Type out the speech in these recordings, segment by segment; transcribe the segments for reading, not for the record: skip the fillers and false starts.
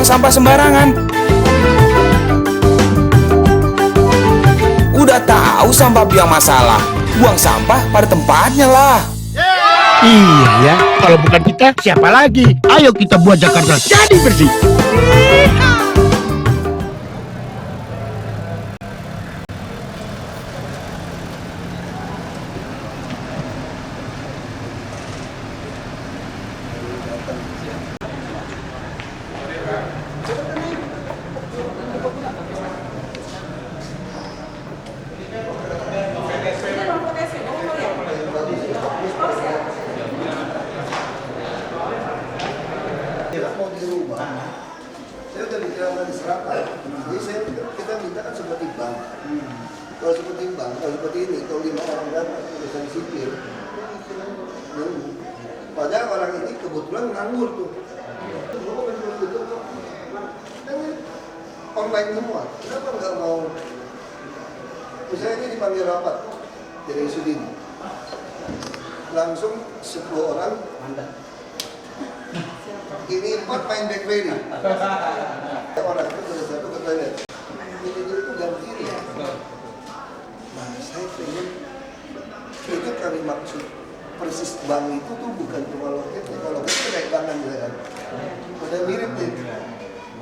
buang sampah sembarangan. Udah tahu sampah biang masalah, buang sampah pada tempatnya lah. Iya ya, kalau bukan kita, siapa lagi? Ayo kita buat Jakarta jadi bersih. Mau dirubah, saya udah bicara dari serata. Jadi kita minta kan seperti bank. Kalau seperti bank, kalau seperti ini, kalau 5 orang datang urusan sipil, padahal orang ini kebetulan nganggur tuh. Online semua. Kenapa nggak mau? Misalnya ini dipanggil rapat dari Sudin, langsung 10 orang. Ini 4 main back ready. Orang itu sudah satu ke toilet. Ini itu ganti ini. Nah, saya pengen itu kami maksud persis bank itu tuh bukan cuma loketnya. Kalau loket itu naik tangan gitu kan. Udah mirip deh.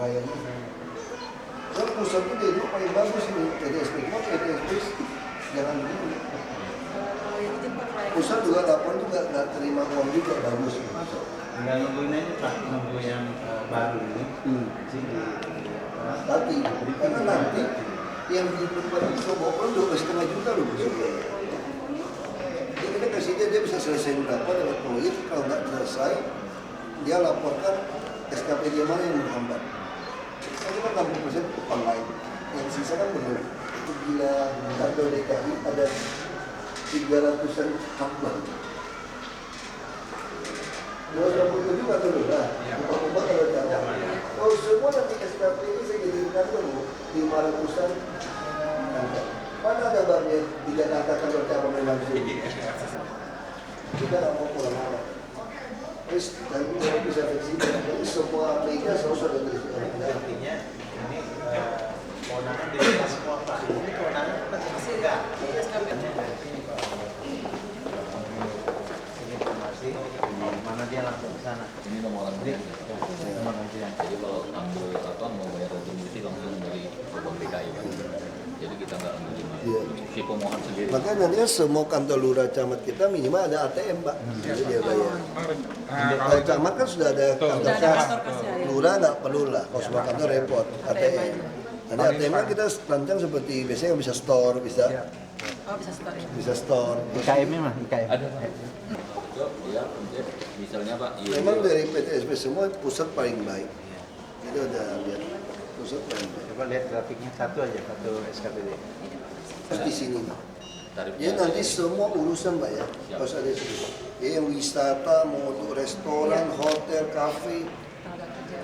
Bayangin. Kalau pusat itu dia paling bagus ini. PDSP, mau PDSP jangan begini. Pusat juga lapor juga nggak terima uang juga bagus. Nggak nungguin aja Pak, nunggu yang baru ini Tapi, karena nanti yang diperlukan itu bawa produk 2,5 juta loh. Jadi kita kasih dia bisa selesai berapa dengan proyek, kalau nggak selesai dia laporkan SKP dia mana yang menghambat. Kan cuma 60% itu online, yang sisa kan belum. Itu gila, kantor DKI ada 300-an hamba. 227 atau lah, upah kalau jauh. Kalau semua nanti SKP ini saya jadikan dulu 500-an. Mana ada banknya di Jakarta kantor cabang langsung? Kita nggak mau pulang malam. Terus nanti kita bisa fleksibel. Jadi semua meja selalu ada tulis. artinya ini kewenangan di atas semua Pak. Ini kewenangan kan enggak. Informasi mana dia langsung ke sana. Ini nomor antrian. Nomor antrian. Jadi kalau ambil mau bayar retribusi langsung dari Bank DKI Pak. Jadi kita nggak ambil si pemohon sendiri. Makanya nanti kan semua kantor lurah camat kita minimal ada ATM Pak. Jadi dia bayar. Kalau camat kan sudah ada kantor kas. Lurah nggak perlu lah. Kalau semua kantor repot ATM. Nanti ATM kan kita rancang seperti biasanya bisa store, bisa store. IKM-nya mah IKM. Ada Pak. Ya, misalnya Pak. Memang dari PTSP semua pusat paling baik. Itu udah lihat pusat paling baik. Coba lihat grafiknya satu SKPD. Terus di sini. Tarifnya Ya nanti semua urusan Mbak ya. Harus ada sini. Ya yang wisata, mau untuk restoran, hotel, kafe.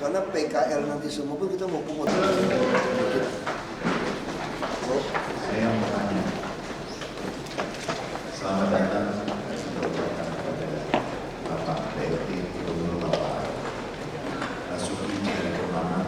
Karena PKL nanti semua pun kita mau pungut. Saya mau tanya, selamat datang Bapak PLT Gubernur Bapak Basuki Cahayapurnama.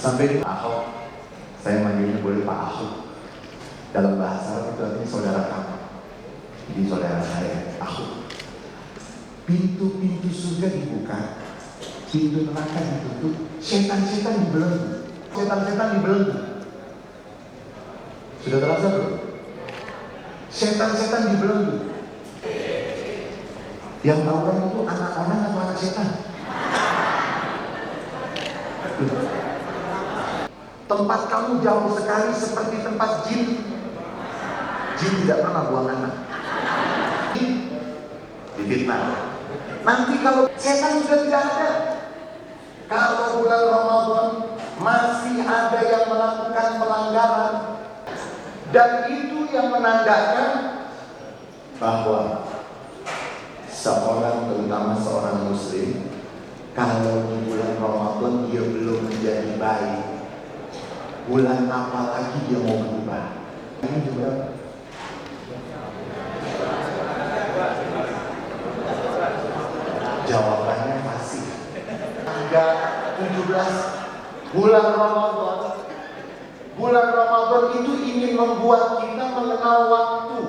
Sampai di Ahok, saya manggilnya boleh Pak Ahok. Dalam bahasa Arab itu artinya saudara kamu. Jadi saudara saya, Ahok. Pintu-pintu surga dibuka, pintu neraka ditutup, setan-setan dibelenggu. Setan-setan dibelenggu. Sudah terasa belum? Setan-setan dibelenggu. Yang tahu kan itu anak orang atau anak setan? Tempat kamu jauh sekali seperti tempat jin. Jin tidak pernah buang anak. Difitnah. Nanti kalau setan sudah tidak ada, kalau bulan Ramadan masih ada yang melakukan pelanggaran, dan itu yang menandakan bahwa seorang, terutama seorang muslim, kalau di bulan Ramadan dia belum menjadi baik, bulan apa lagi dia mau berubah? Ini juga jawabannya pasti. Tanggal 17 bulan Ramadan. Bulan Ramadan itu ingin membuat kita mengenal waktu.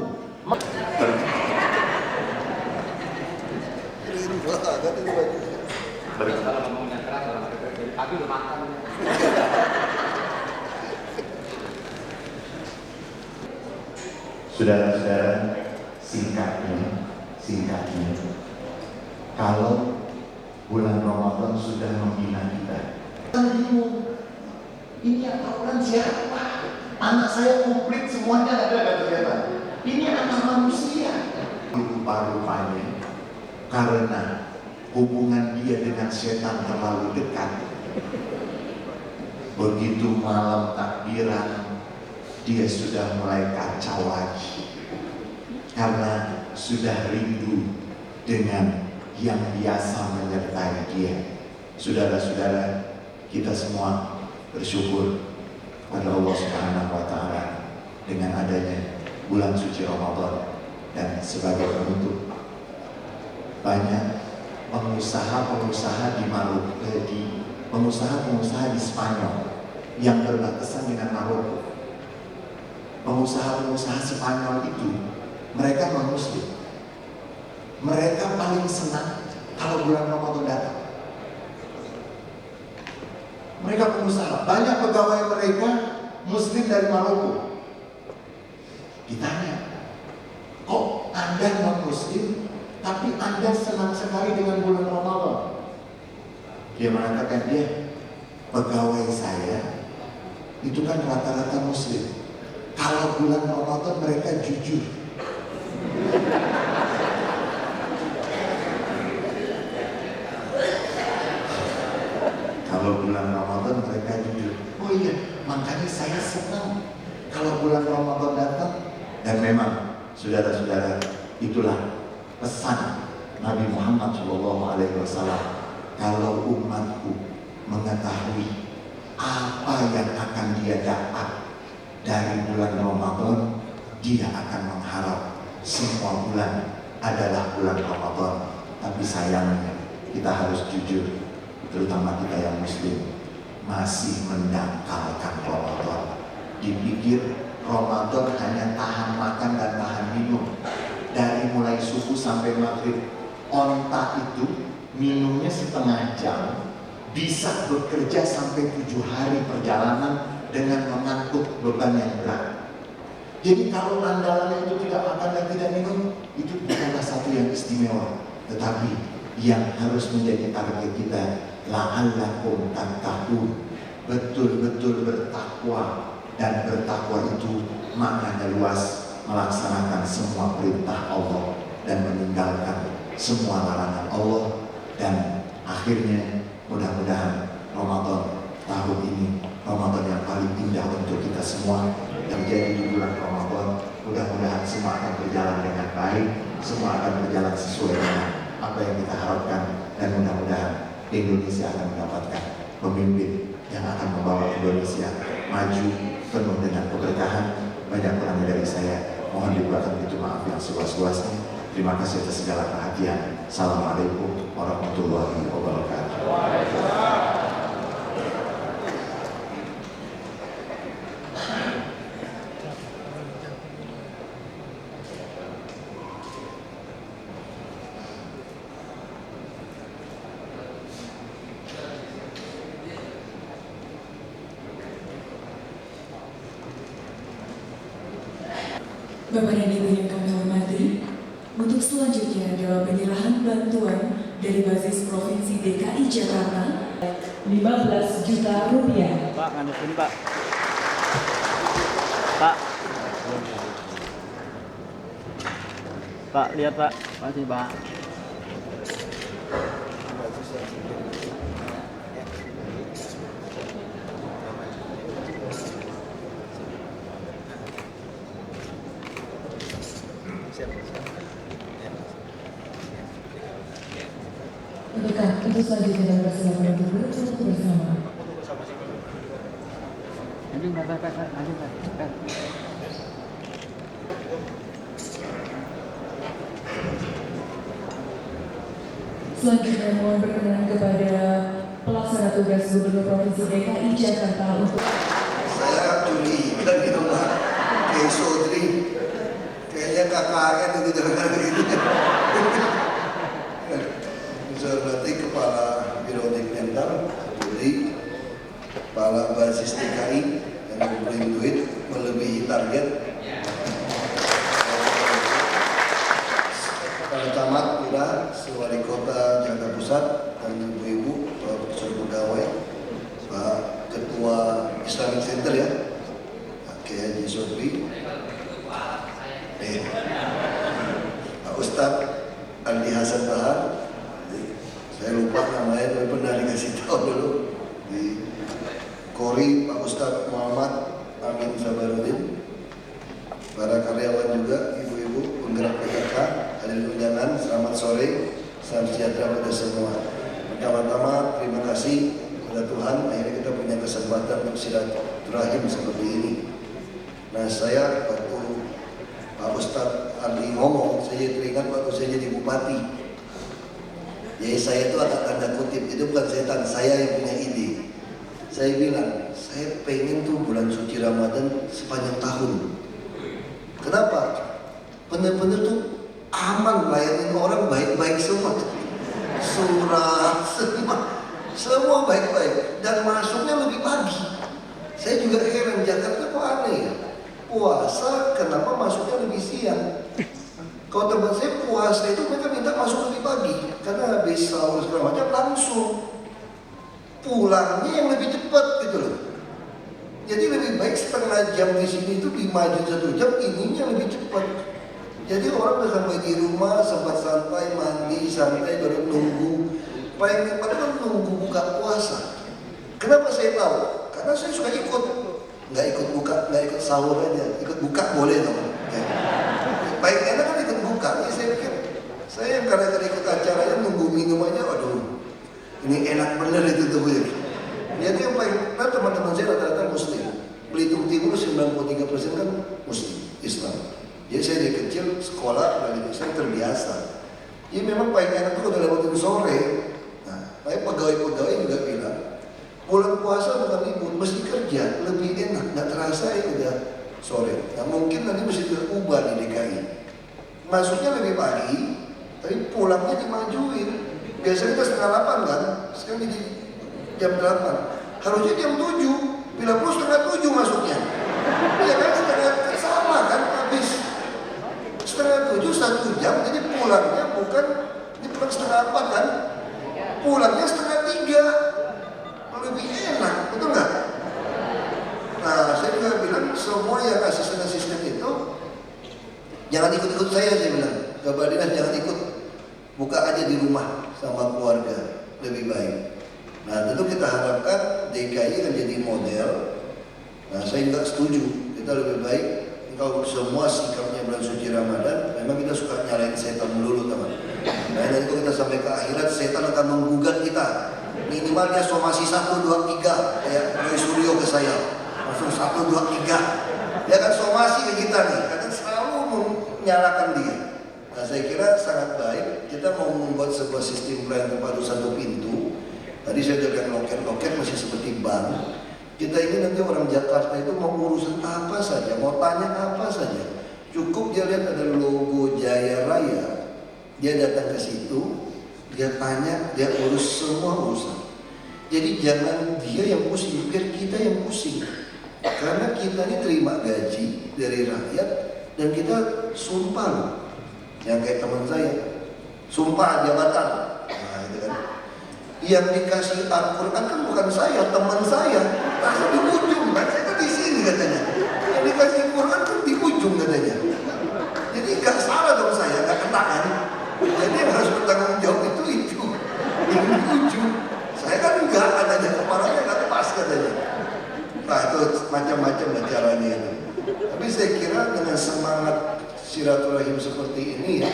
Keliru banget ini baju. Kalau ngomongnya keras, orang dari pagi udah makan. Saudara-saudara, singkatnya, kalau bulan Ramadan sudah membina kita, bingung, ini yang tahunan siapa? Anak saya komplit semuanya ada kata siapa? Ini anak manusia. Rupa-rupanya karena hubungan dia dengan setan terlalu dekat. Begitu malam takbiran, dia sudah mulai kacau lagi karena sudah rindu dengan yang biasa menyertai dia. Saudara-saudara, kita semua bersyukur pada Allah Subhanahu wa Ta'ala dengan adanya bulan suci Ramadan, dan sebagai penutup, banyak pengusaha-pengusaha di Maroko, pengusaha-pengusaha di Spanyol yang berbatasan dengan Maroko. Pengusaha-pengusaha Spanyol itu, mereka non-muslim. Mereka paling senang kalau bulan Ramadan datang. Mereka pengusaha, banyak pegawai mereka muslim dari Maroko. Ditanya, kok Anda non-muslim, tapi Anda senang sekali dengan bulan Ramadan? Dia mengatakan, pegawai saya itu kan rata-rata muslim. Kalau bulan Ramadan mereka jujur. Kalau bulan Ramadan mereka jujur. Oh iya, makanya saya senang kalau bulan Ramadan datang. Dan memang, saudara-saudara, itulah pesan Nabi Muhammad SAW. Kalau umatku mengetahui apa yang akan dia dapat dari bulan Ramadan, dia akan mengharap semua bulan adalah bulan Ramadan. Tapi sayangnya kita harus jujur, terutama kita yang muslim, masih mendangkalkan Ramadan. Dipikir Ramadan hanya tahan makan dan tahan minum. Dari mulai subuh sampai maghrib, onta itu minumnya setengah jam, bisa bekerja sampai 7 hari perjalanan dengan mengangkut beban yang berat. Jadi kalau andalannya itu tidak makan dan tidak minum, itu bukanlah satu yang istimewa. Tetapi yang harus menjadi target kita, la'allakum tattaqun, betul-betul bertakwa. Dan bertakwa itu maknanya luas, melaksanakan semua perintah Allah dan meninggalkan semua larangan Allah. Dan akhirnya mudah-mudahan Ramadan tahun ini, Ramadan yang paling indah untuk kita semua, terjadi di bulan Ramadan. Mudah-mudahan semua akan berjalan dengan baik, semua akan berjalan sesuai dengan apa yang kita harapkan, dan mudah-mudahan Indonesia akan mendapatkan pemimpin yang akan membawa Indonesia maju penuh dengan keberkahan. Banyak kurangnya dari saya, mohon dibuatkan itu maaf yang seluas-luasnya. Terima kasih atas segala perhatian. Assalamualaikum warahmatullahi wabarakatuh. Bapak dan Ibu yang kami hormati, untuk selanjutnya dalam penyerahan bantuan dari Basis Provinsi DKI Jakarta, 15 juta rupiah. Pak, ngadepin Pak. Pak. Pak, lihat Pak. Makasih Pak. Untuk selanjutnya kami persilakan untuk berfoto bersama. Selanjutnya mohon berkenan kepada pelaksana tugas Gubernur Provinsi DKI Jakarta untuk Saya curiga di rumah kayak Sodri, kayaknya KKN itu jangan gitu. Saya hormati Kepala Biro Mental, Budi, Kepala Basis DKI yang memberi duit melebihi target. Kepala Camat, Lurah, Wali Kota Jakarta Pusat, dan ibu-ibu, Pak Pegawai, Pak Ketua Islamic Center ya, Pak Kiai Haji Sodri, Pak Ustadz Andi Hasan Bahar, saya lupa namanya, tapi pernah dikasih tahu dulu, di Kori Pak Ustadz Muhammad Amin Sabarudin, para karyawan juga, ibu-ibu penggerak PKK, hadirin undangan, selamat sore, salam sejahtera pada semua. Pertama-tama terima kasih kepada Tuhan, akhirnya kita punya kesempatan untuk silaturahim seperti ini. Nah, saya waktu Pak Ustadz Andi ngomong, saya teringat waktu saya jadi bupati. Jadi saya itu agak tanda kutip, itu bukan setan, saya yang punya ide. Saya bilang, saya pengen tuh bulan suci Ramadan sepanjang tahun. Kenapa? Bener-bener tuh aman, layanin orang baik-baik semua. Surat, semua baik-baik. Dan masuknya lebih pagi. Saya juga heran, Jakarta kok aneh ya? Puasa kenapa masuknya lebih siang? Kalau teman saya puasa itu mereka minta masuk lebih pagi. Karena habis sahur segala macam langsung. Pulangnya yang lebih cepat gitu loh. Jadi lebih baik setengah jam di sini itu dimaju 1 jam, ininya lebih cepat. Jadi orang udah sampai di rumah, sempat santai, mandi, santai, baru nunggu. Paling cepat kan nunggu buka puasa. Kenapa saya tahu? Karena saya suka ikut. Nggak ikut buka, nggak ikut sahur aja. Ikut buka boleh dong. Ya. Paling enak kan ikut buka. Ya, saya pikir, saya yang kadang-kadang ikut acaranya nunggu minum aja, aduh. Ini enak bener itu tuh ya. Jadi yang paling, nah teman-teman saya rata-rata Muslim. Belitung Timur 93% kan Muslim, Islam. Jadi saya dari kecil sekolah belajar Islam terbiasa. Jadi memang paling enak tuh udah lewatin sore. Nah, paling pegawai-pegawai juga bilang, bulan puasa bukan libur, mesti kerja, lebih enak, nggak terasa ya udah sore. Nah mungkin nanti mesti diubah di DKI. Masuknya lebih pagi, tapi pulangnya dimajuin. Biasanya kita setengah 8 kan, sekarang jadi jam 8. Harusnya jam 7, bila perlu setengah 7 masuknya. Iya kan, setengah sama kan, habis setengah 7 1 jam, jadi pulangnya bukan, ini pulang setengah 4 kan, pulangnya setengah 3, lebih enak, betul nggak? Nah, saya juga bilang semua yang asisten-asisten itu jangan ikut-ikut saya bilang, Kabar Dinas jangan ikut, buka aja di rumah sama keluarga, lebih baik. Nah, tentu kita harapkan DKI akan jadi model. Nah, saya nggak setuju, kita lebih baik kalau semua sikapnya bulan suci Ramadan, memang kita suka nyalain setan dulu teman. Nah, nanti kalau kita sampai ke akhirat, setan akan menggugat kita. Minimal dia somasi 1, 2, 3, kayak Roy Suryo ke saya, langsung 1, 2, 3. Dia akan somasi ke kita nih, karena selalu menyalahkan dia. Nah, saya kira sangat baik. Kita mau membuat sebuah sistem pelayanan terpadu 1 pintu. Tadi saya bilang loket masih seperti bank. Kita ini nanti orang Jakarta itu mau urusan apa saja, mau tanya apa saja, cukup dia lihat ada logo Jaya Raya, dia datang ke situ, dia tanya, dia urus semua urusan. Jadi jangan dia yang pusing, biar kita yang pusing. Karena kita ini terima gaji dari rakyat dan kita sumpah loh. Yang kayak teman saya, sumpah jabatan. Nah, itu kan. Yang dikasih Al-Quran kan bukan saya, teman saya. Langsung di ujung, kan saya kan di sini katanya. Yang dikasih Al-Quran kan di ujung katanya. Jadi nggak salah dong saya, nggak kena kan. Jadi yang harus bertanggung jawab itu. Yang di ujung. Saya kan enggak katanya, kepalanya nggak pas katanya. Nah itu macam-macam caranya itu. Tapi saya kira dengan semangat silaturahim seperti ini ya,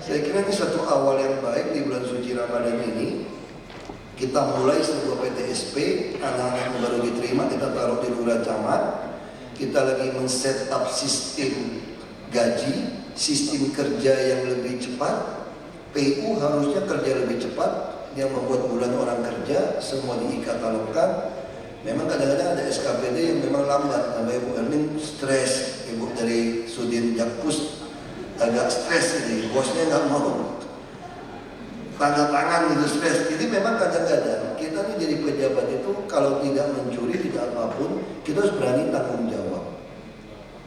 saya kira ini satu awal yang baik di bulan suci Ramadan. Ramadan ini kita mulai sebuah PTSP, anak-anak yang baru diterima kita taruh di lurah camat. Kita lagi men-set up sistem gaji, sistem kerja yang lebih cepat. PU harusnya kerja lebih cepat, yang membuat bulan orang kerja semua dikatalogkan. Memang kadang-kadang ada SKPD yang memang lambat, sampai Ibu Erning stres, Ibu dari Sudin Jakpus agak stres ini, bosnya nggak mau tanda tangan gitu, stres. Jadi memang kadang-kadang kita nih jadi pejabat itu kalau tidak mencuri, tidak apapun, kita harus berani tanggung jawab.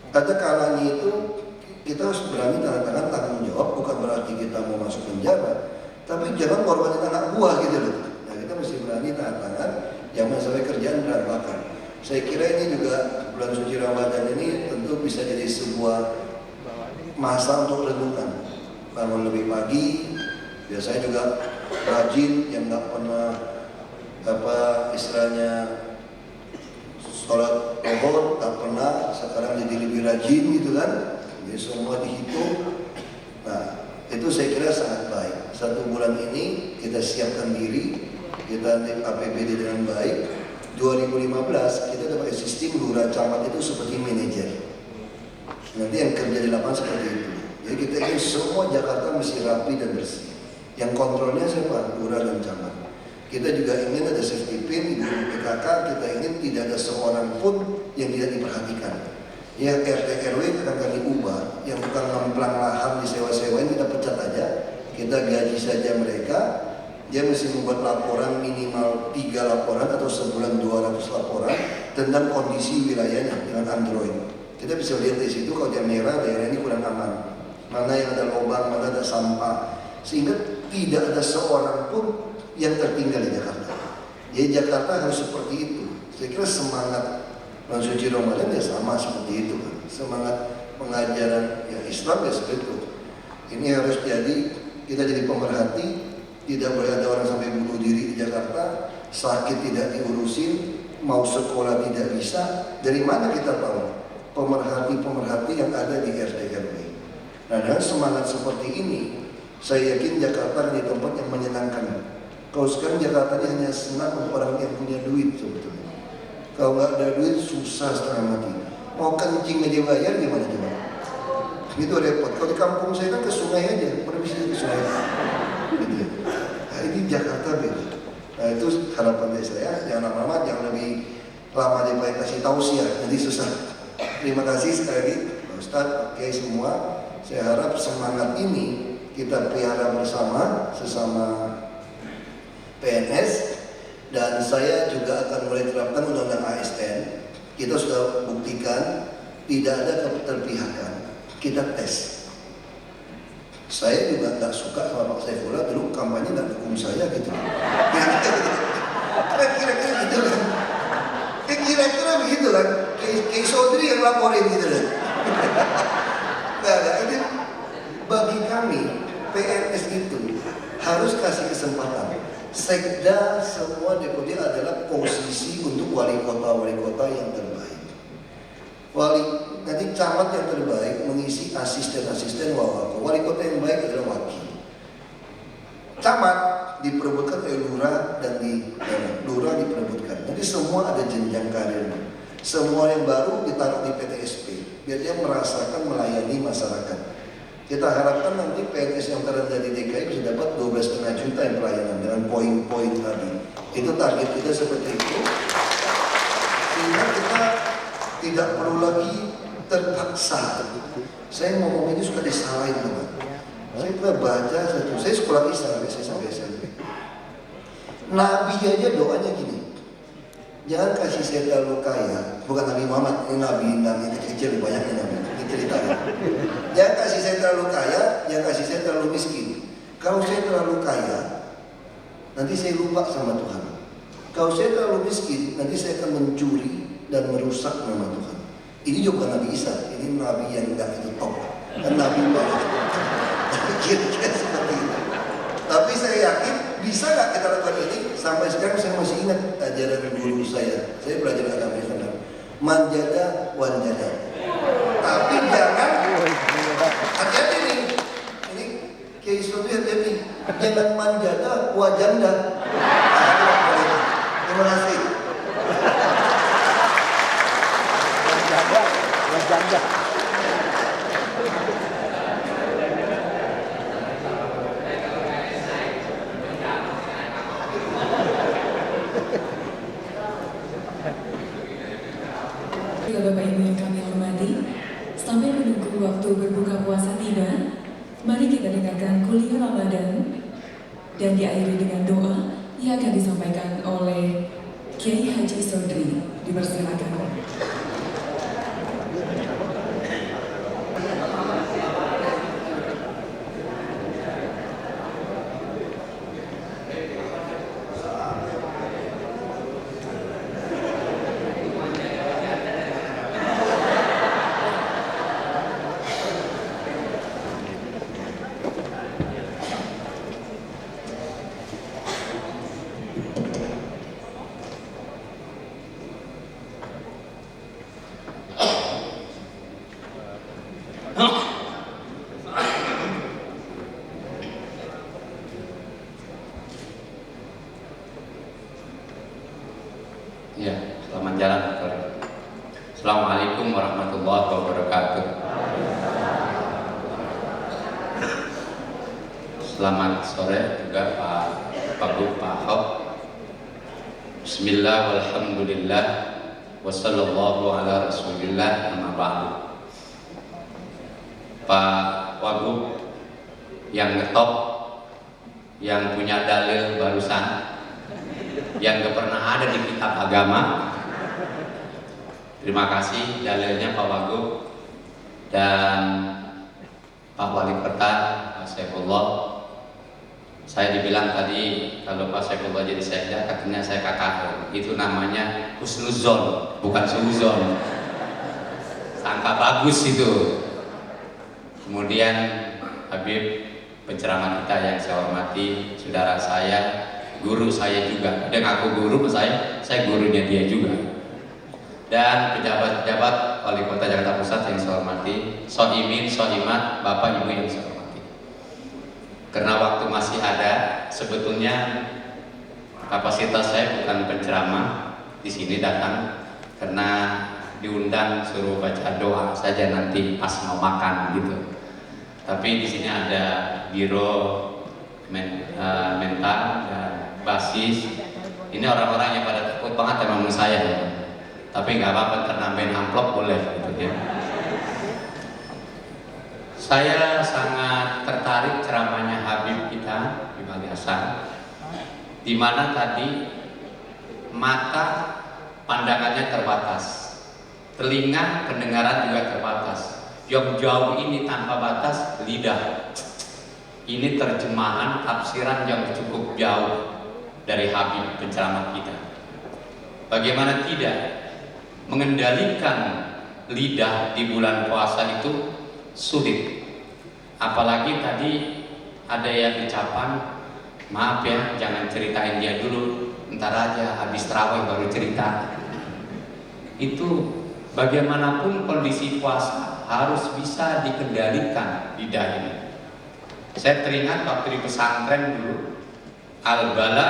Ada kalanya itu kita harus berani tanda tangan tanggung jawab, bukan berarti kita mau masuk penjara, tapi jangan korbanin anak buah gitu loh. Nah kita mesti berani tanda tangan, jangan sampai kerjaan berantakan. Saya kira ini juga bulan suci Ramadan ini tentu bisa jadi sebuah masa untuk renungan. Bangun lebih pagi, biasanya juga rajin yang nggak pernah istilahnya sholat zuhur nggak pernah, sekarang jadi lebih rajin gitu kan. Jadi semua dihitung. Nah itu saya kira sangat baik. 1 bulan ini kita siapkan diri, kita APBD dengan baik. 2015 kita udah pakai sistem lurah camat itu seperti manajer. Nanti yang kerja di lapangan seperti itu. Jadi kita ingin semua Jakarta mesti rapi dan bersih. Yang kontrolnya siapa? Lurah dan camat. Kita juga ingin ada safety pin, di PKK kita ingin tidak ada seorang pun yang tidak diperhatikan. Yang RT RW akan kami ubah, yang bukan ngemplang lahan disewa-sewain kita pecat aja, kita gaji saja mereka. Dia mesti membuat laporan minimal 3 laporan atau sebulan 200 laporan tentang kondisi wilayahnya dengan Android. Kita bisa lihat di situ kalau dia merah daerah ini kurang aman, mana yang ada lubang, mana ada sampah, sehingga tidak ada seorang pun yang tertinggal di Jakarta. Jadi Jakarta harus seperti itu. Saya kira semangat bulan suci Ramadan ya sama seperti itu kan. Semangat pengajaran ya Islam ya seperti itu. Ini harus jadi, kita jadi pemerhati, tidak boleh ada orang sampai bunuh diri di Jakarta, sakit tidak diurusin, mau sekolah tidak bisa. Dari mana kita tahu? Pemerhati-pemerhati yang ada di RT RW. Nah dengan semangat seperti ini, saya yakin Jakarta di tempat yang menyenangkan. Kalau sekarang Jakarta ini hanya senang untuk orang yang punya duit sebetulnya. Kalau nggak ada duit susah setengah mati. Mau kencing aja bayar gimana coba? Itu repot. Kalau di kampung saya kan ke sungai aja, permisi ke sungai. Gitu. Nah, ini Jakarta beda. Nah itu harapan dari saya. Jangan lama-lama, jangan lebih lama daripada kasih tausiah, nanti susah. Terima kasih sekali lagi Pak Ustadz, Pak Kiai semua. Saya harap semangat ini kita pelihara bersama sesama PNS, dan saya juga akan mulai terapkan undang-undang ASN. Kita sudah buktikan tidak ada keterpihakan. Kita tes. Saya juga nggak suka sama Pak Saifullah dulu kampanye nggak dukung saya gitu. Kira-kira gitu kan. Kira-kira begitu kan. Kayak Sodri yang laporin gitu kan. Nggak, ini bagi kami PNS itu harus kasih kesempatan. Sekda semua deputi adalah posisi untuk wali kota yang terbaik. Nanti camat yang terbaik mengisi asisten-asisten wawako. Wali kota yang baik adalah wakil. Camat diperebutkan oleh lurah dan lurah diperebutkan. Jadi semua ada jenjang karirnya. Semua yang baru ditaruh di PTSP biar dia merasakan melayani masyarakat. Kita harapkan nanti PNS yang terendah di DKI bisa dapat 12,5 juta yang pelayanan dengan poin-poin tadi. Itu target kita seperti itu. Sehingga kita tidak perlu lagi terpaksa. Saya ngomong ini suka disalahin teman. Saya pernah baca saya sekolah Islam, saya sampai SMP. Nabi aja doanya gini. Jangan kasih saya terlalu kaya. Bukan Nabi Muhammad, ini Nabi kecil banyak Nabi. Ceritanya. Jangan kasih saya terlalu kaya, jangan kasih saya terlalu miskin. Kalau saya terlalu kaya, nanti saya lupa sama Tuhan. Kalau saya terlalu miskin, nanti saya akan mencuri dan merusak nama Tuhan. Ini juga bukan Nabi Isa, ini Nabi yang enggak itu top. Dan Nabi banyak. Kira-kira seperti itu. Tapi saya yakin bisa nggak kita lakukan ini? Sampai sekarang saya masih ingat ajaran guru saya. Saya belajar agama Islam. Manjada wanjada. Tapi jangan hati-hati nih. Ini Kiai Sodri hati-hati. jangan manja dah, wajan dah. Terima kasih. Bapak Ibu yang kami hormati, sambil menunggu waktu berbuka puasa tiba, mari kita dengarkan kuliah Ramadan dan diakhiri dengan doa yang akan disampaikan oleh Kiai Haji Sodri. Dipersilakan. Ya, selamat jalan. Assalamualaikum warahmatullahi wabarakatuh. Selamat sore juga Pak Gub, Pak Ahok. Bismillah, walhamdulillah, wassallallahu ala rasulillah, amma ba'du. Pak Wagub yang ngetop, yang punya dalil barusan, yang gak pernah ada di kitab agama. Terima kasih dalilnya Pak Wagub dan Pak Wali Kota, Pak Saifullah. Saya dibilang tadi kalau Pak Saifullah jadi sekda, katanya saya kakak. Itu namanya husnuzon, bukan suuzon. Sangka bagus itu. Kemudian Habib penceramah kita yang saya hormati, saudara saya, guru saya juga. Dia ngaku guru saya gurunya dia juga. Dan pejabat-pejabat Wali Kota Jakarta Pusat yang saya hormati, soimin, soimat, bapak ibu yang saya hormati. Karena waktu masih ada, sebetulnya kapasitas saya bukan penceramah di sini datang karena diundang suruh baca doa saja nanti pas mau makan gitu. Tapi di sini ada biro mental dan basis. Ini orang-orang yang pada takut banget sama saya. Tapi nggak apa-apa, nambahin amplop boleh gitu ya. Saya sangat tertarik ceramahnya Habib kita di Bali Hasan, di mana tadi mata pandangannya terbatas, telinga pendengaran juga terbatas. Yang jauh ini tanpa batas lidah. Ini terjemahan tafsiran yang cukup jauh dari Habib penceramah kita. Bagaimana tidak mengendalikan lidah di bulan puasa itu sulit. Apalagi tadi ada yang ucapan, maaf ya, jangan ceritain dia dulu, ntar aja habis tarawih baru cerita. Itu bagaimanapun kondisi puasa harus bisa dikendalikan lidah ini. Saya teringat waktu di pesantren dulu, al-bala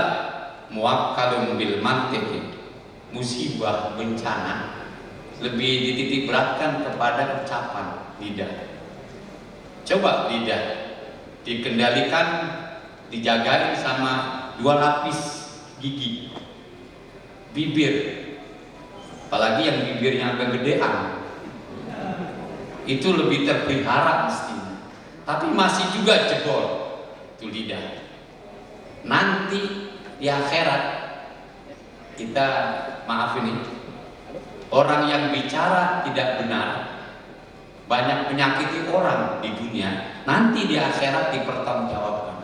muwakkalun bil mantiq, musibah bencana lebih dititik beratkan kepada ucapan lidah. Coba lidah dikendalikan, dijagain sama 2 lapis gigi, bibir, apalagi yang bibirnya agak gedean, itu lebih terpelihara mestinya. Tapi masih juga jebol itu lidah. Nanti di akhirat kita, maaf ini, orang yang bicara tidak benar, banyak menyakiti orang di dunia, nanti di akhirat dipertanggungjawabkan.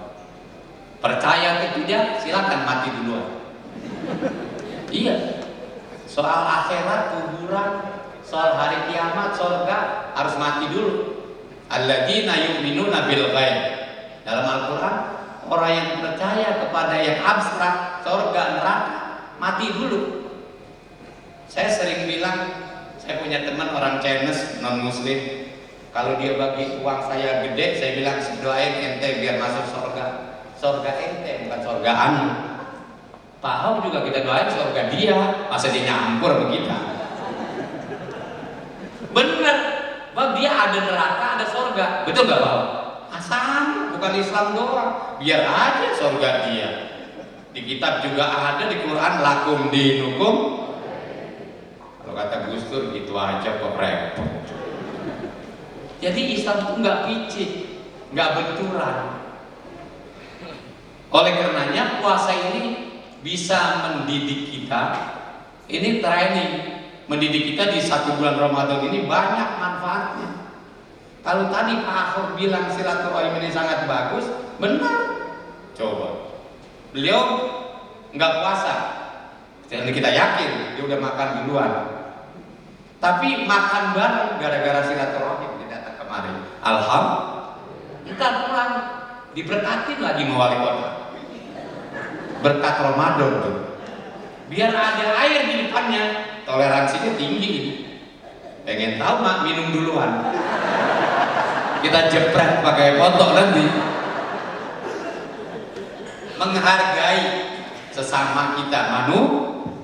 Percaya atau tidak, silakan mati duluan. Iya, soal akhirat, kuburan, soal hari kiamat, surga harus mati dulu. Alladzina yu'minuna bil ghaib. Dalam Al-Quran, orang yang percaya kepada yang abstrak, surga, neraka, mati dulu. Saya sering bilang, saya punya teman orang Chinese non muslim, kalau dia bagi uang saya gede, saya bilang doain ente biar masuk surga. Surga ente bukan surga anu. Pak Ahok juga kita doain surga dia, masa dia nyampur sama kita. Bener, Bang, dia ada neraka, ada surga, betul gak Bang? Asam, bukan Islam doang, biar aja surga dia. Di kitab juga ada, di Quran lakum dinukum. Kalau kata Gus Dur gitu aja kok repot. Jadi Islam itu nggak picik, nggak benturan. Oleh karenanya puasa ini bisa mendidik kita. Ini training, mendidik kita di 1 bulan Ramadan ini banyak manfaatnya. Kalau tadi Pak Ahok bilang silaturahim ini sangat bagus, benar. Coba, beliau nggak puasa, jadi kita yakin dia udah makan duluan. Tapi makan bareng gara-gara silaturahim dia datang kemarin. Alhamdulillah, kita pulang diberkatin lagi sama wali kota. Berkat Ramadan tuh. Biar ada air di depannya, toleransinya tinggi ini. Pengen tahu mak minum duluan. Kita jepret pakai foto nanti. Menghargai sesama kita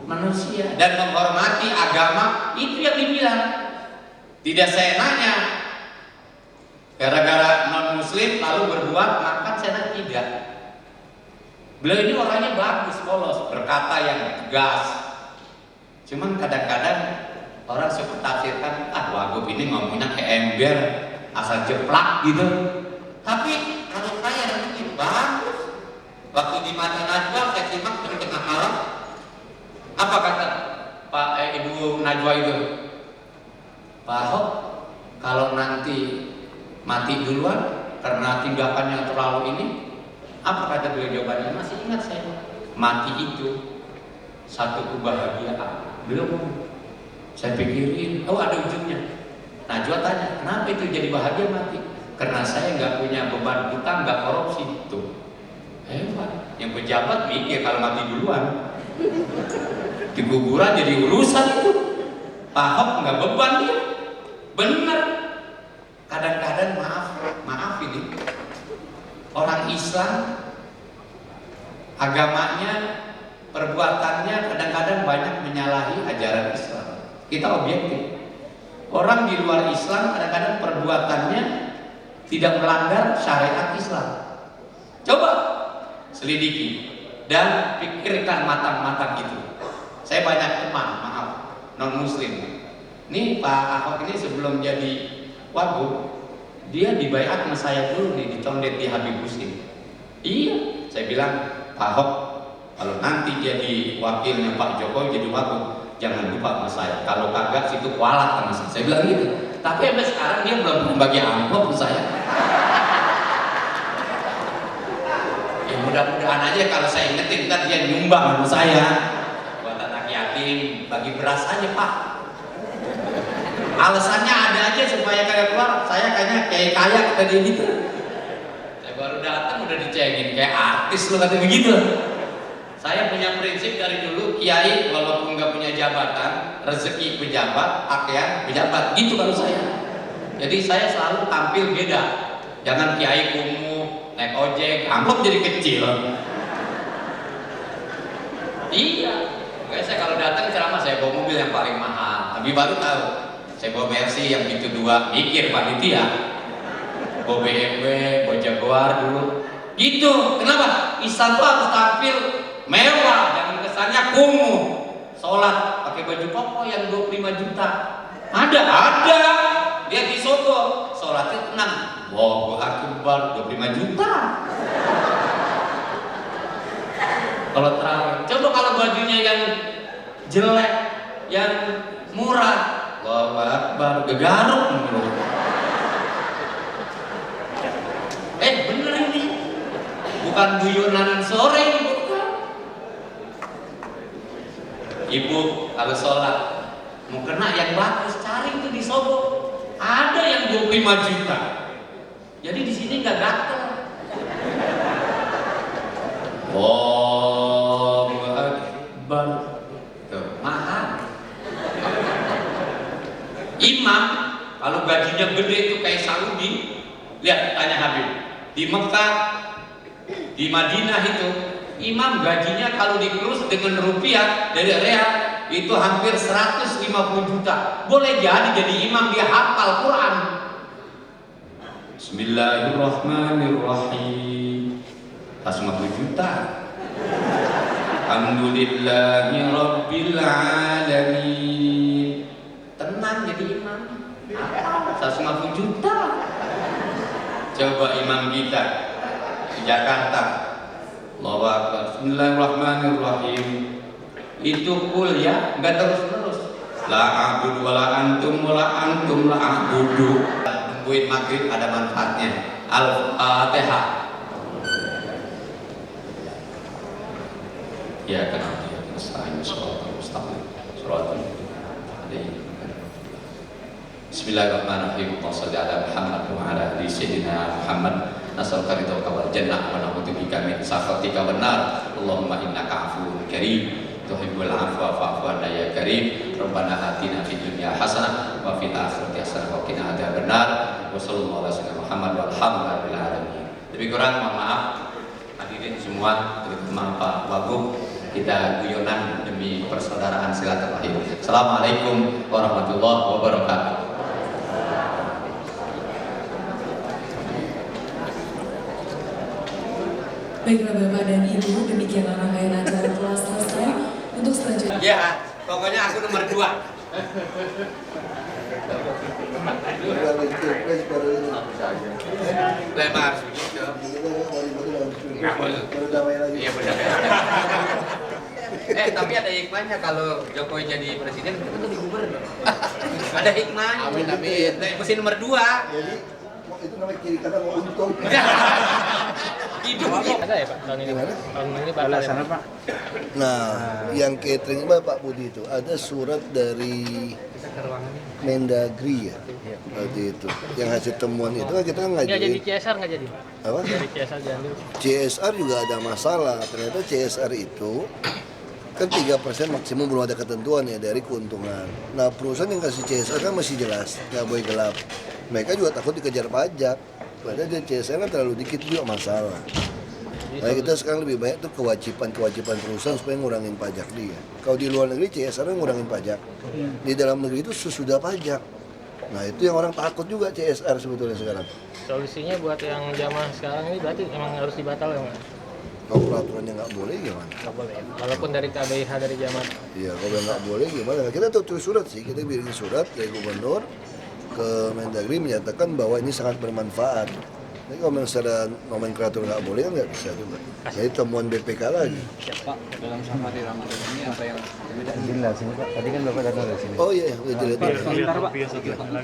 manusia dan menghormati agama, itu yang dibilang. Tidak seenaknya gara-gara non muslim lalu berbuat makan seenak, tidak. Beliau ini orangnya bagus, polos, berkata yang tegas. Cuman kadang-kadang orang suka tafsirkan, Wagub ini ngomongnya kayak ember, asal jeplak gitu. Tapi kalau saya nanti bagus. Waktu di Mata Najwa saya simak di tengah malam, apa kata Pak Ibu Najwa itu? Pak Ahok kalau nanti mati duluan karena tindakan yang terlalu ini, apa kata beliau jawabannya? Masih ingat saya, mati itu satu kebahagiaan. Beliau ngomong, saya pikirin, ada ujungnya. Najwa tanya, kenapa itu jadi bahagia mati? Karena saya nggak punya beban hutang, nggak korupsi. Tuh, hebat. Yang pejabat mikir kalau mati duluan, di kuburan jadi urusan itu. Pak Ahok nggak beban dia, bener. Kadang-kadang maaf ini orang Islam, agamanya, perbuatannya kadang-kadang banyak menyalahi ajaran Islam. Kita objektif. Orang di luar Islam kadang-kadang perbuatannya tidak melanggar syariat Islam. Coba selidiki dan pikirkan matang-matang itu. Saya banyak teman, maaf, non muslim. Ini Pak Ahok ini sebelum jadi Wagub, dia dibaiat sama saya dulu nih, dicondet di Habib Husin. Iya, saya bilang Pak Ahok kalau nanti jadi wakilnya Pak Jokowi jadi Wagub, jangan lupa sama saya. Kalau kagak situ kualat sama saya. Saya bilang gitu. Tapi sampai sekarang dia belum bagi amplop ke saya. Ya mudah-mudahan aja kalau saya ingetin ntar dia nyumbang sama saya. Buat anak yatim, bagi beras aja Pak. Alasannya ada aja supaya kagak keluar. Saya kayaknya kayak kaya kata dia gitu. Saya baru datang udah dicengin kayak artis lo kata begitu. Saya punya prinsip dari dulu, kiai walaupun nggak punya jabatan, rezeki pejabat, pakaian pejabat, gitu kalau saya. Jadi saya selalu tampil beda. Jangan kiai kumuh, naik ojek, amplop jadi kecil. Iya, kayak saya kalau datang ceramah saya bawa mobil yang paling mahal. Tapi baru tahu, saya bawa Mercy yang gitu dua, mikir panitia. Bawa BMW, bawa Jaguar dulu. Gitu, kenapa? Islam tuh harus tampil mewah, jangan kesannya kumuh. Sholat pakai baju koko yang 25 juta. Ada. Lihat di Sogo, sholatnya tenang. Allahu Akbar, 25 juta. Kalau terawih, coba kalau bajunya yang jelek, yang murah, Allahu Akbar, gegaruk. Bener ini, bukan guyonan sore ini, bukan. Ibu kalau sholat mau kena yang bagus, cari itu di Sogo. Ada yang 25 juta. Jadi di sini nggak gatel. Allahu Akbar. Tuh, mahal. Imam kalau gajinya gede itu kayak Saudi. Lihat, tanya Habib. Di Mekah, di Madinah itu imam gajinya kalau dikurus dengan rupiah dari real itu hampir 150 juta. Boleh jadi imam, dia hafal Quran. Bismillahirrahmanirrahim. 150 juta. Alhamdulillahi rabbil alamin. Tenang jadi imam. 150 juta. Coba imam kita di Jakarta. Allahu Akbar. Bismillahirrahmanirrahim. Itu kuliah enggak terus-terus. La a'budu wa la antum wa la antum la a'budu. Nungguin maghrib ada manfaatnya. Al-Fatihah. Ya kan ya nasta'in shiratal mustaqim. Shiratal mustaqim. Bismillahirrahmanirrahim. Wassalli ala Muhammad wa ala ali sayyidina Muhammad. Nas'aluka ridhaka wal jannah wa na'udzubika min sakhatika wan nar. Allahumma innaka 'afuwwun karim. Tuhibbul 'afwa fa'fu 'anna ya karim. Rabbana atina fid dunya hasanah wa fil akhirati hasanah wa qina adzabannar. Wa sallallahu ala sayyidina Muhammad walhamdulillahi alamin. Lebih kurang mohon maaf hadirin semua, terutama Pak Wagub, kita guyonan demi persaudaraan silaturahim. Assalamualaikum warahmatullahi wabarakatuh. Baiklah Bapak dan Ibu, demikianlah rangkaian acara telah selesai. Untuk selanjutnya. Ya, pokoknya aku nomor 2. Lebar begitu. Iya benar. Tapi ada hikmahnya kalau Jokowi jadi presiden, kita tuh gubernur. Ada hikmahnya. Amin amin. Mesti nomor 2. Jadi itu namanya kiri kanan mau untung. Hidup Ada ya Pak tahun ini? Tahun ini Pak sana Pak. Nah, yang catering Pak Budi itu ada surat dari Mendagri ya, waktu itu. Yang hasil temuan itu kan kita Nggak jadi ngajuin. CSR nggak jadi? Apa? Dari CSR jangan dulu. CSR juga ada masalah. Ternyata CSR itu kan 3% maksimum, belum ada ketentuan ya dari keuntungan. Nah, perusahaan yang kasih CSR kan masih jelas, nggak boleh gelap. Mereka juga takut dikejar pajak. Padahal dia CSR kan terlalu dikit juga masalah. Nah, kita sekarang lebih banyak tuh kewajiban perusahaan supaya ngurangin pajak dia. Kalau di luar negeri CSR kan ngurangin pajak. Di dalam negeri itu sesudah pajak. Nah, itu yang orang takut juga CSR sebetulnya sekarang. Solusinya buat yang jamaah sekarang ini berarti emang harus dibatalkan Pak? Kalau peraturannya nggak boleh gimana? Nggak boleh. Walaupun dari KBIH dari jamaah. Iya, kalau nggak boleh gimana? Kita tulis surat sih, kita bikin surat dari gubernur ke Mendagri menyatakan bahwa ini sangat bermanfaat. Tapi kalau memang secara nomenklatur nggak boleh kan nggak bisa juga. Jadi temuan BPK lagi. Pak, dalam safari Ramadan ini apa yang berbeda? Jelas ini Pak. Tadi kan Bapak datang dari sini. Oh iya, udah dilihat. Sebentar Pak.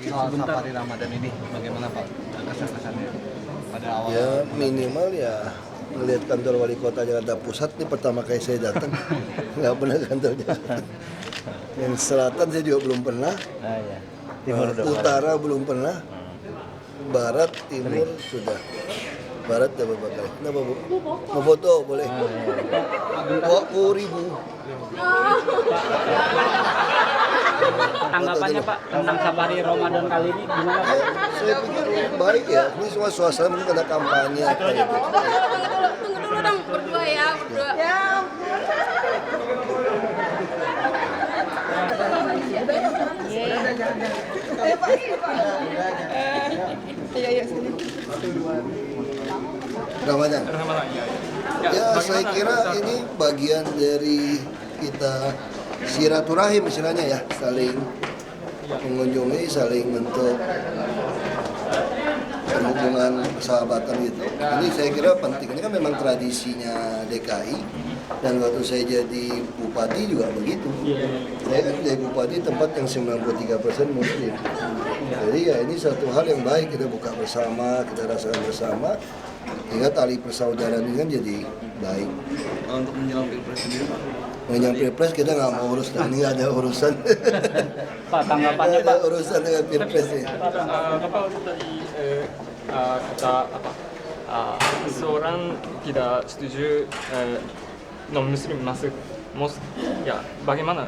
Soal safari Ramadan ini bagaimana Pak? Kesan-kesannya pada awal. Ya minimal ya melihat kantor wali kota Jakarta Pusat ini pertama kali saya datang. Nggak pernah kantor Jakarta. Yang selatan saya juga belum pernah. Iya. Utara belum pernah. Barat, timur sudah. Barat udah beberapa kali. Kenapa Bu? Mau foto boleh. 20.000. Tanggapannya Pak tentang safari Ramadan kali ini gimana Pak? Saya pikir baik ya. Ini semua suasana mungkin ada kampanye. Tunggu dulu dong, berdua ya, berdua. Ya. Ramadan. Ya, saya kira ini bagian dari kita silaturahim istilahnya ya, saling mengunjungi, saling bentuk hubungan persahabatan gitu. Ini saya kira penting. Ini kan memang tradisinya DKI dan waktu saya jadi bupati juga begitu. Saya kan jadi bupati tempat yang 93% muslim. Jadi ya ini satu hal yang baik, kita buka bersama, kita rasakan bersama, hingga tali persaudaraan ini kan jadi baik. Untuk menjelang Pilpres sendiri Pak? Menjelang Pilpres kita nggak mau urus, dan ini ada urusan. Pak tanggapannya Pak. Ada urusan dengan Pilpres ya. Bapak tadi kata apa? Seorang tidak setuju non muslim masuk ya bagaimana?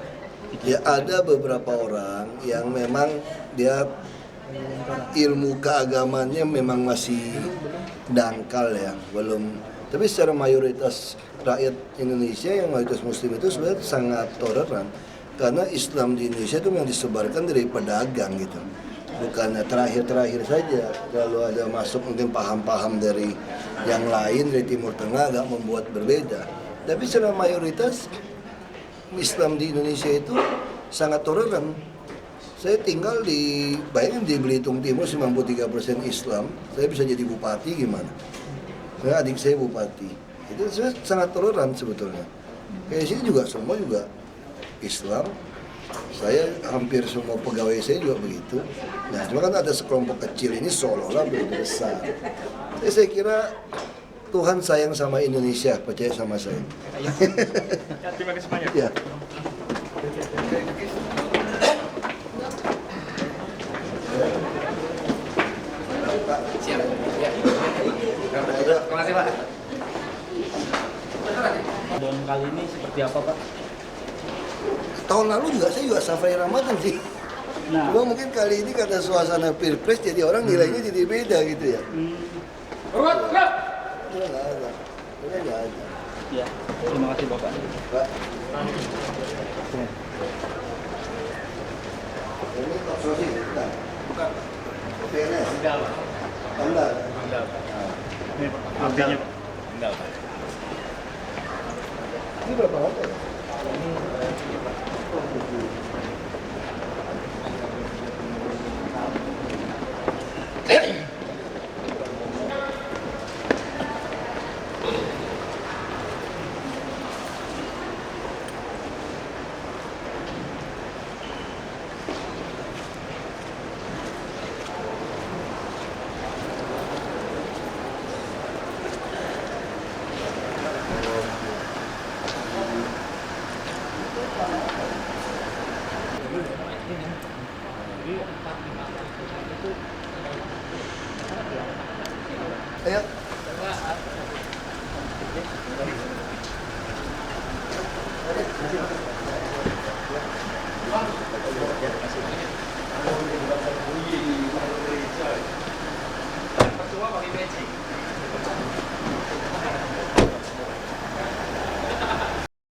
Ya ada beberapa orang yang memang dia ilmu keagamannya memang masih dangkal ya, belum Tapi secara mayoritas rakyat Indonesia yang mayoritas Muslim itu sebenarnya sangat toleran. Karena Islam di Indonesia itu yang disebarkan dari pedagang gitu. Bukannya terakhir-terakhir saja kalau ada masuk mungkin paham-paham dari yang lain dari Timur Tengah agak membuat berbeda. Tapi secara mayoritas Islam di Indonesia itu sangat toleran. Saya tinggal bayangin di Belitung Timur 93% Islam, saya bisa jadi bupati gimana? Saya adik saya bupati, itu saya sangat toleran sebetulnya. Kayak sini juga semua juga Islam, saya hampir semua pegawai saya juga begitu. Nah cuma kan ada sekelompok kecil ini seolah-olah begitu besar. Saya kira Tuhan sayang sama Indonesia, percaya sama saya. Ya, terima kasih banyak. Ya. Siap. Ya. Terima kasih Pak. Dan kali ini seperti apa Pak? Tahun lalu juga saya juga safari Ramadan sih. Nah. Cuma mungkin kali ini karena suasana pilpres jadi orang nilainya jadi beda gitu ya. Nggak ada. Ya, terima kasih Bapak. Pak. Ini Pak Sosi, bukan? Bukan. PNS? Enggak, Pak. Enggak? Enggak, Pak. Ini artinya Enggak, Pak. Ini berapa hotel? Ayo. Percuma pakai magic.